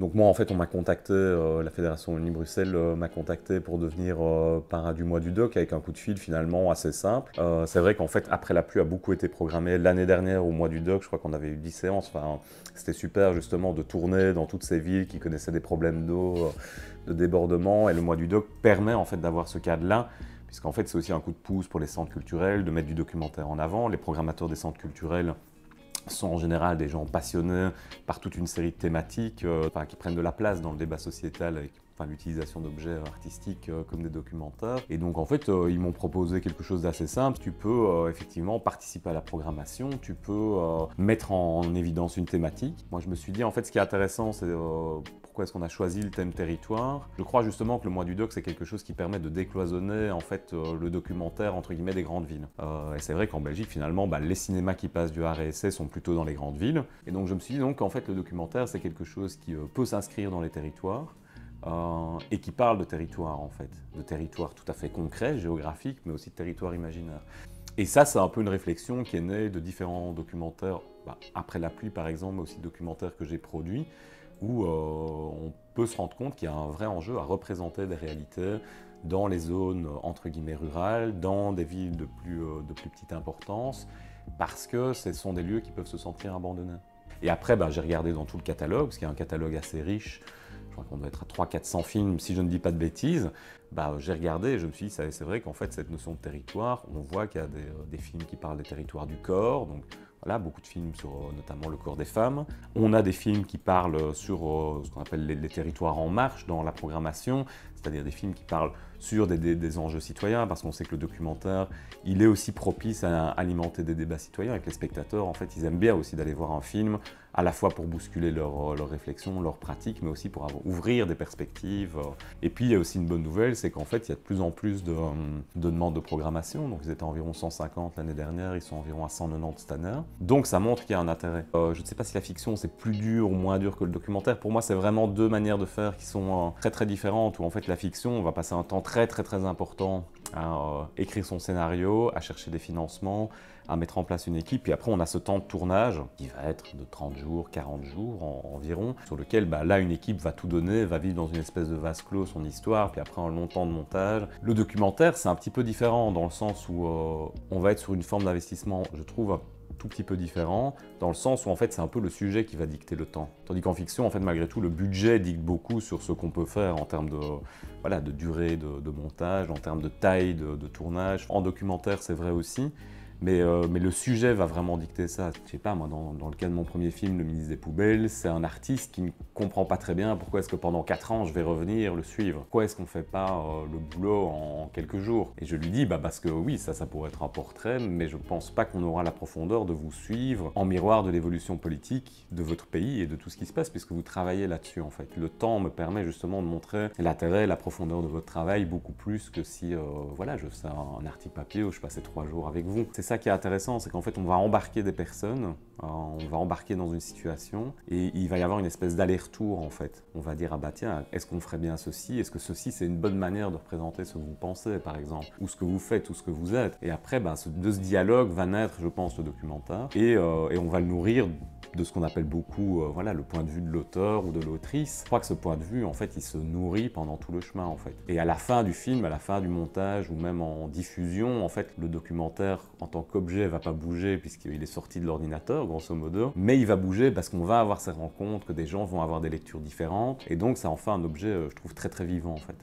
Donc moi, en fait, on m'a contacté, la Fédération Wallonie-Bruxelles m'a contacté pour devenir parrain du mois du doc avec un coup de fil finalement assez simple. C'est vrai qu'en fait, Après la pluie a beaucoup été programmé l'année dernière au mois du doc. Je crois qu'on avait eu 10 séances. Enfin, c'était super justement de tourner dans toutes ces villes qui connaissaient des problèmes d'eau, de débordement. Et le mois du doc permet en fait d'avoir ce cadre-là. Puisqu'en fait, c'est aussi un coup de pouce pour les centres culturels, de mettre du documentaire en avant. Les programmateurs des centres culturels sont en général des gens passionnés par toute une série de thématiques qui prennent de la place dans le débat sociétal avec l'utilisation d'objets artistiques comme des documentaires. Et donc en fait, ils m'ont proposé quelque chose d'assez simple. Tu peux effectivement participer à la programmation, tu peux mettre en évidence une thématique. Moi je me suis dit en fait ce qui est intéressant c'est pourquoi est-ce qu'on a choisi le thème territoire. Je crois justement que le mois du doc c'est quelque chose qui permet de décloisonner en fait le documentaire entre guillemets des grandes villes. Et c'est vrai qu'en Belgique finalement les cinémas qui passent du art et essai sont plutôt dans les grandes villes. Et donc je me suis dit donc en fait le documentaire c'est quelque chose qui peut s'inscrire dans les territoires. Et qui parle de territoire en fait, de territoire tout à fait concret, géographique, mais aussi de territoire imaginaire. Et ça, c'est un peu une réflexion qui est née de différents documentaires, après la pluie par exemple, mais aussi de documentaires que j'ai produits, où on peut se rendre compte qu'il y a un vrai enjeu à représenter des réalités dans les zones entre guillemets rurales, dans des villes de plus petite importance, parce que ce sont des lieux qui peuvent se sentir abandonnés. Et après, j'ai regardé dans tout le catalogue, parce qu'il y a un catalogue assez riche. Je crois qu'on doit être à 300-400 films, si je ne dis pas de bêtises. J'ai regardé et je me suis dit, c'est vrai qu'en fait, cette notion de territoire, on voit qu'il y a des films qui parlent des territoires du corps, donc voilà, beaucoup de films sur notamment le corps des femmes. On a des films qui parlent sur ce qu'on appelle les territoires en marche dans la programmation, c'est-à-dire des films qui parlent sur des enjeux citoyens, parce qu'on sait que le documentaire, il est aussi propice à alimenter des débats citoyens avec les spectateurs. En fait, ils aiment bien aussi d'aller voir un film, à la fois pour bousculer leur réflexion, leur pratique, mais aussi pour ouvrir des perspectives. Et puis, il y a aussi une bonne nouvelle, c'est qu'en fait, il y a de plus en plus de demandes de programmation. Donc, ils étaient environ 150 l'année dernière, ils sont environ à 190 cette année. Donc, ça montre qu'il y a un intérêt. Je ne sais pas si la fiction, c'est plus dur ou moins dur que le documentaire. Pour moi, c'est vraiment deux manières de faire qui sont très, très différentes, où en fait, la fiction, on va passer un temps très, très, très important à écrire son scénario, à chercher des financements, à mettre en place une équipe. Puis après, on a ce temps de tournage qui va être de 30 jours, 40 jours environ, sur lequel là, une équipe va tout donner, va vivre dans une espèce de vase clos son histoire, puis après un long temps de montage. Le documentaire, c'est un petit peu différent dans le sens où on va être sur une forme d'investissement, je trouve, tout petit peu différent, dans le sens où en fait c'est un peu le sujet qui va dicter le temps. Tandis qu'en fiction, en fait, malgré tout, le budget dicte beaucoup sur ce qu'on peut faire en termes de durée de montage, en termes de taille de tournage. En documentaire, c'est vrai aussi. Mais le sujet va vraiment dicter ça. Je sais pas, moi, dans le cas de mon premier film, Le ministre des Poubelles, c'est un artiste qui ne comprend pas très bien pourquoi est-ce que pendant 4 ans, je vais revenir le suivre. Pourquoi est-ce qu'on ne fait pas le boulot en quelques jours? Et je lui dis, parce que oui, ça pourrait être un portrait, mais je ne pense pas qu'on aura la profondeur de vous suivre en miroir de l'évolution politique de votre pays et de tout ce qui se passe, puisque vous travaillez là-dessus, en fait. Le temps me permet justement de montrer l'intérêt, la profondeur de votre travail, beaucoup plus que si, je faisais un article papier où je passais 3 jours avec vous. C'est ça qui est intéressant, c'est qu'en fait on va embarquer des personnes, on va embarquer dans une situation et il va y avoir une espèce d'aller-retour en fait. On va dire tiens, est-ce qu'on ferait bien ceci? Est-ce que ceci c'est une bonne manière de représenter ce que vous pensez par exemple, ou ce que vous faites, ou ce que vous êtes? Et après de ce dialogue va naître, je pense, le documentaire et on va le nourrir de ce qu'on appelle beaucoup le point de vue de l'auteur ou de l'autrice. Je crois que ce point de vue, en fait, il se nourrit pendant tout le chemin, en fait. Et à la fin du film, à la fin du montage, ou même en diffusion, en fait, le documentaire, en tant qu'objet, va pas bouger puisqu'il est sorti de l'ordinateur, grosso modo, mais il va bouger parce qu'on va avoir ces rencontres, que des gens vont avoir des lectures différentes, et donc ça en fait un objet, je trouve, très très vivant, en fait.